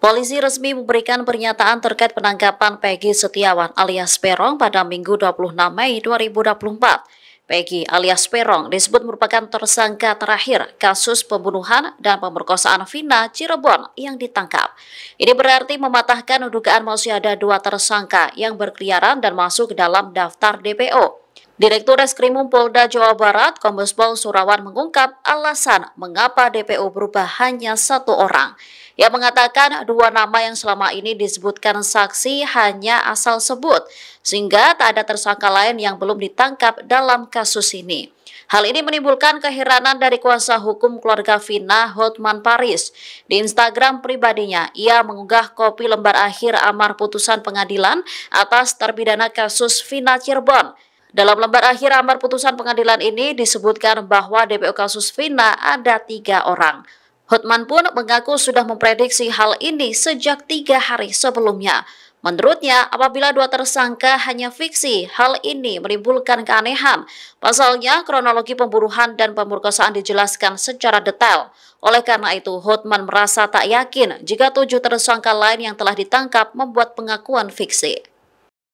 Polisi resmi memberikan pernyataan terkait penangkapan Peggy Setiawan alias Peron pada Minggu 26 Mei 2024. Peggy alias Peron disebut merupakan tersangka terakhir kasus pembunuhan dan pemerkosaan Vina Cirebon yang ditangkap. Ini berarti mematahkan dugaan masih ada dua tersangka yang berkeliaran dan masuk ke dalam daftar DPO. Direktur Reskrimum Polda Jawa Barat, Kombes Pol Surawan mengungkap alasan mengapa DPO berubah hanya satu orang. Ia mengatakan dua nama yang selama ini disebutkan saksi hanya asal sebut, sehingga tak ada tersangka lain yang belum ditangkap dalam kasus ini. Hal ini menimbulkan keheranan dari kuasa hukum keluarga Vina, Hotman Paris. Di Instagram pribadinya, ia mengunggah kopi lembar akhir amar putusan pengadilan atas terpidana kasus Vina Cirebon. Dalam lembar akhir amar putusan pengadilan ini disebutkan bahwa DPO kasus Vina ada 3 orang. Hotman pun mengaku sudah memprediksi hal ini sejak 3 hari sebelumnya. Menurutnya, apabila dua tersangka hanya fiksi, hal ini menimbulkan keanehan. Pasalnya, kronologi pembunuhan dan pemerkosaan dijelaskan secara detail. Oleh karena itu, Hotman merasa tak yakin jika 7 tersangka lain yang telah ditangkap membuat pengakuan fiksi.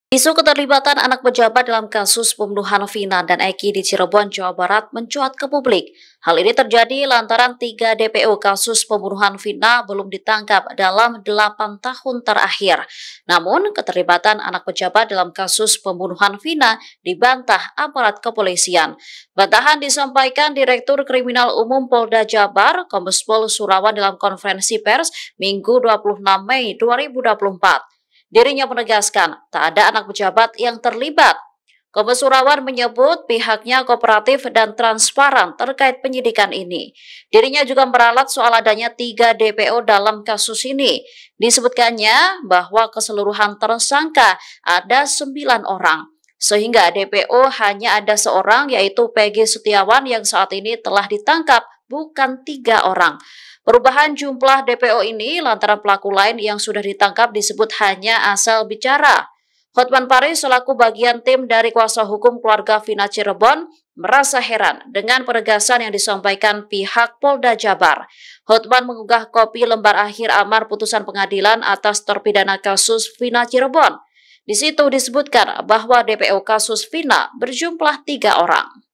Isu keterlibatan anak pejabat dalam kasus pembunuhan Vina dan Eki di Cirebon, Jawa Barat mencuat ke publik. Hal ini terjadi lantaran 3 DPO kasus pembunuhan Vina belum ditangkap dalam 8 tahun terakhir. Namun, keterlibatan anak pejabat dalam kasus pembunuhan Vina dibantah aparat kepolisian. Bantahan disampaikan Direktur Kriminal Umum Polda Jabar, Kombes Pol Surawan dalam konferensi pers Minggu 26 Mei 2024. Dirinya menegaskan tak ada anak pejabat yang terlibat. Kombes Surawan menyebut pihaknya kooperatif dan transparan terkait penyidikan ini. Dirinya juga meralat soal adanya 3 DPO dalam kasus ini. Disebutkannya bahwa keseluruhan tersangka ada 9 orang. Sehingga DPO hanya ada seorang yaitu Peggy Setiawan yang saat ini telah ditangkap, bukan 3 orang. Perubahan jumlah DPO ini lantaran pelaku lain yang sudah ditangkap disebut hanya asal bicara. Hotman Paris selaku bagian tim dari kuasa hukum keluarga Vina Cirebon merasa heran dengan penegasan yang disampaikan pihak Polda Jabar. Hotman mengunggah kopi lembar akhir amar putusan pengadilan atas terpidana kasus Vina Cirebon. Di situ disebutkan bahwa DPO kasus Vina berjumlah 3 orang.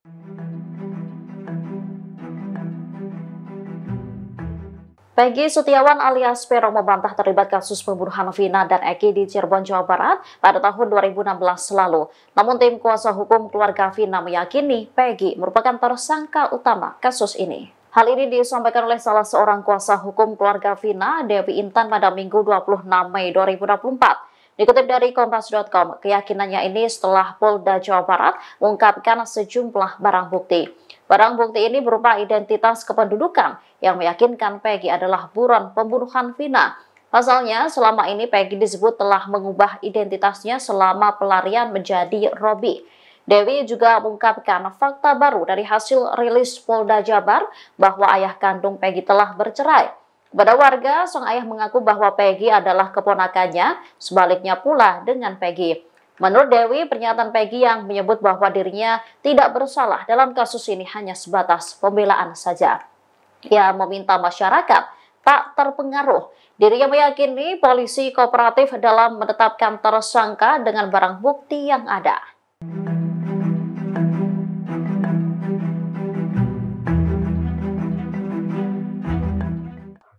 Peggy Setiawan alias Peron membantah terlibat kasus pembunuhan Vina dan Eki di Cirebon, Jawa Barat pada tahun 2016 lalu. Namun tim kuasa hukum keluarga Vina meyakini Peggy merupakan tersangka utama kasus ini. Hal ini disampaikan oleh salah seorang kuasa hukum keluarga Vina, Dewi Intan pada Minggu 26 Mei 2024. Dikutip dari Kompas.com, keyakinannya ini setelah Polda Jawa Barat mengungkapkan sejumlah barang bukti. Barang bukti ini berupa identitas kependudukan yang meyakinkan Peggy adalah buron pembunuhan Vina. Pasalnya, selama ini Peggy disebut telah mengubah identitasnya selama pelarian menjadi Robi. Dewi juga mengungkapkan fakta baru dari hasil rilis Polda Jabar bahwa ayah kandung Peggy telah bercerai. Kepada warga, sang ayah mengaku bahwa Peggy adalah keponakannya, sebaliknya pula dengan Peggy. Menurut Dewi, pernyataan Peggy yang menyebut bahwa dirinya tidak bersalah dalam kasus ini hanya sebatas pembelaan saja. Ia meminta masyarakat tak terpengaruh. Dirinya meyakini polisi kooperatif dalam menetapkan tersangka dengan barang bukti yang ada.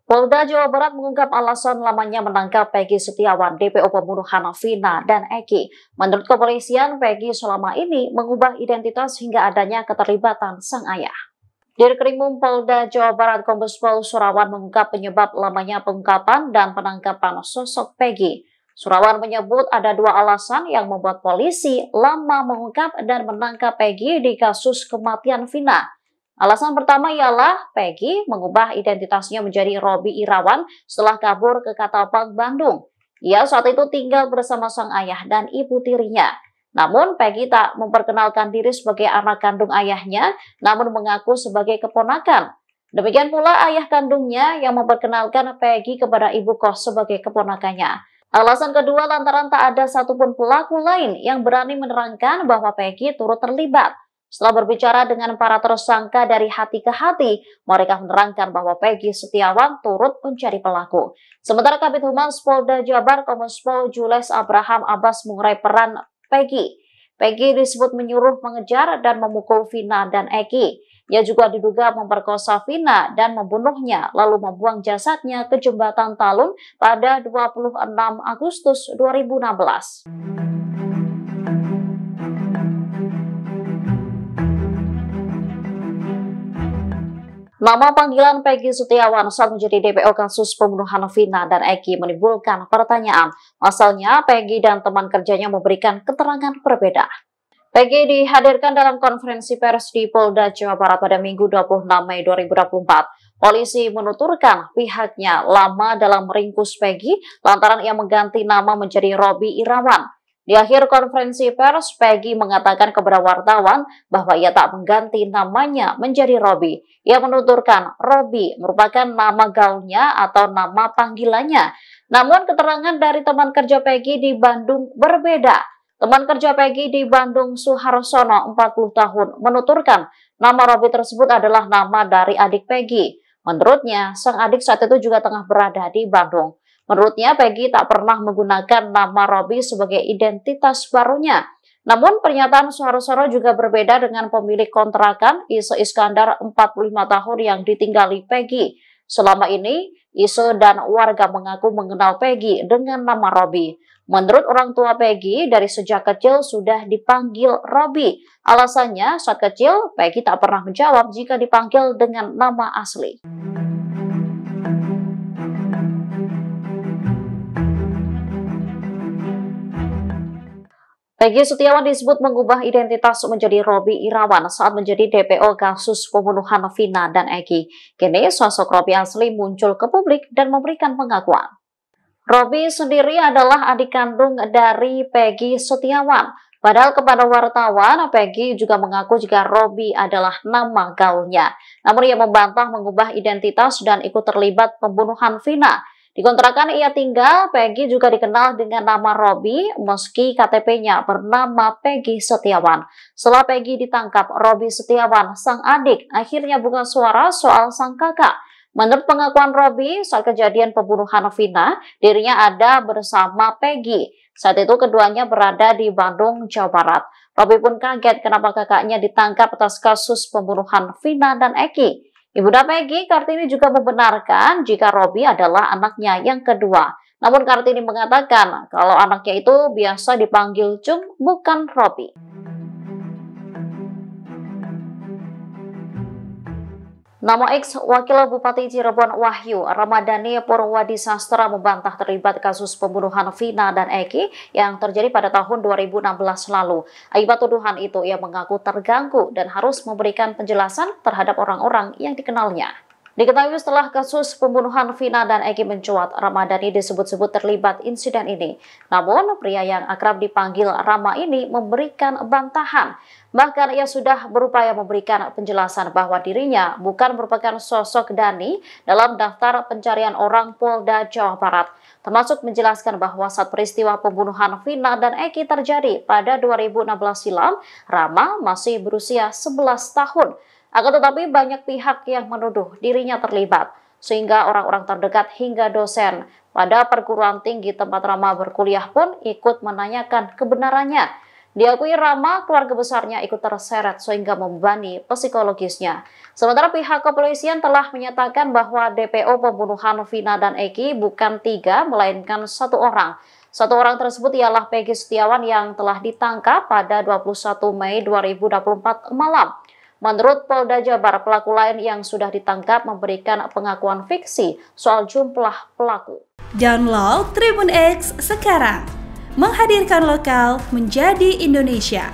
Polda Jawa Barat mengungkap alasan lamanya menangkap Peggy Setiawan, DPO pembunuhan Vina dan Eki. Menurut kepolisian, Peggy selama ini mengubah identitas hingga adanya keterlibatan sang ayah. Dirkrimum Polda Jawa Barat Kombes Pol Surawan mengungkap penyebab lamanya pengungkapan dan penangkapan sosok Peggy. Surawan menyebut ada 2 alasan yang membuat polisi lama mengungkap dan menangkap Peggy di kasus kematian Vina. Alasan pertama ialah Peggy mengubah identitasnya menjadi Robi Irawan setelah kabur ke Ketapang, Bandung. Ia saat itu tinggal bersama sang ayah dan ibu tirinya. Namun Peggy tak memperkenalkan diri sebagai anak kandung ayahnya, namun mengaku sebagai keponakan. Demikian pula ayah kandungnya yang memperkenalkan Peggy kepada ibu kos sebagai keponakannya. Alasan kedua lantaran tak ada satupun pelaku lain yang berani menerangkan bahwa Peggy turut terlibat. Setelah berbicara dengan para tersangka dari hati ke hati, mereka menerangkan bahwa Peggy Setiawan turut menjadi pelaku. Sementara Kabid Humas Polda Jabar Kombes Pol Jules Abraham Abbas mengurai peran Peggy. Peggy disebut menyuruh, mengejar, dan memukul Vina dan Eki. Ia juga diduga memperkosa Vina dan membunuhnya, lalu membuang jasadnya ke jembatan Talun pada 26 Agustus 2016. Nama panggilan Peggy Setiawan saat menjadi DPO kasus pembunuhan Vina dan Eki menimbulkan pertanyaan. Asalnya Peggy dan teman kerjanya memberikan keterangan berbeda. Peggy dihadirkan dalam konferensi pers di Polda Jawa Barat pada Minggu 26 Mei 2024. Polisi menuturkan pihaknya lama dalam meringkus Peggy lantaran ia mengganti nama menjadi Robi Irawan. Di akhir konferensi pers, Peggy mengatakan kepada wartawan bahwa ia tak mengganti namanya menjadi Robi. Ia menuturkan Robi merupakan nama gaulnya atau nama panggilannya. Namun keterangan dari teman kerja Peggy di Bandung berbeda. Teman kerja Peggy di Bandung, Suharsono, 40 tahun, menuturkan nama Robi tersebut adalah nama dari adik Peggy. Menurutnya, sang adik saat itu juga tengah berada di Bandung. Menurutnya, Peggy tak pernah menggunakan nama Robi sebagai identitas barunya. Namun, pernyataan Suharsono juga berbeda dengan pemilik kontrakan, Ise Iskandar, 45 tahun yang ditinggali Peggy. Selama ini, Ise dan warga mengaku mengenal Peggy dengan nama Robi. Menurut orang tua Peggy, dari sejak kecil sudah dipanggil Robi. Alasannya, saat kecil, Peggy tak pernah menjawab jika dipanggil dengan nama asli. Peggy Setiawan disebut mengubah identitas menjadi Robi Irawan saat menjadi DPO kasus pembunuhan Vina dan Eki. Kini sosok Robi asli muncul ke publik dan memberikan pengakuan. Robi sendiri adalah adik kandung dari Peggy Setiawan. Padahal kepada wartawan, Peggy juga mengaku jika Robi adalah nama gaulnya. Namun ia membantah mengubah identitas dan ikut terlibat pembunuhan Vina. Di kontrakan ia tinggal, Peggy juga dikenal dengan nama Robi meski KTP-nya bernama Peggy Setiawan. Setelah Peggy ditangkap, Robi Setiawan, sang adik, akhirnya buka suara soal sang kakak. Menurut pengakuan Robi, saat kejadian pembunuhan Vina, dirinya ada bersama Peggy. Saat itu keduanya berada di Bandung, Jawa Barat. Robi pun kaget kenapa kakaknya ditangkap atas kasus pembunuhan Vina dan Eki. Ibunda Peggy, Kartini, juga membenarkan jika Robi adalah anaknya yang kedua. Namun Kartini mengatakan kalau anaknya itu biasa dipanggil Cung, bukan Robi. Nama ex Wakil Bupati Cirebon Wahyu Ramadhani Purwadisastra membantah terlibat kasus pembunuhan Vina dan Eki yang terjadi pada tahun 2016 lalu. Akibat tuduhan itu, ia mengaku terganggu dan harus memberikan penjelasan terhadap orang-orang yang dikenalnya. Diketahui setelah kasus pembunuhan Vina dan Eki mencuat, Ramadhani disebut-sebut terlibat insiden ini. Namun, pria yang akrab dipanggil Rama ini memberikan bantahan. Bahkan ia sudah berupaya memberikan penjelasan bahwa dirinya bukan merupakan sosok Dani dalam daftar pencarian orang Polda Jawa Barat. Termasuk menjelaskan bahwa saat peristiwa pembunuhan Vina dan Eki terjadi pada 2016 silam, Rama masih berusia 11 tahun. Akan tetapi banyak pihak yang menuduh dirinya terlibat, sehingga orang-orang terdekat hingga dosen pada perguruan tinggi tempat Rama berkuliah pun ikut menanyakan kebenarannya. Diakui Rama, keluarga besarnya ikut terseret sehingga membebani psikologisnya. Sementara pihak kepolisian telah menyatakan bahwa DPO pembunuhan Vina dan Eki bukan 3, melainkan 1 orang. 1 orang tersebut ialah Peggy Setiawan yang telah ditangkap pada 21 Mei 2024 malam. Menurut Polda Jabar, pelaku lain yang sudah ditangkap memberikan pengakuan fiksi soal jumlah pelaku. Download Tribun X sekarang, menghadirkan lokal menjadi Indonesia.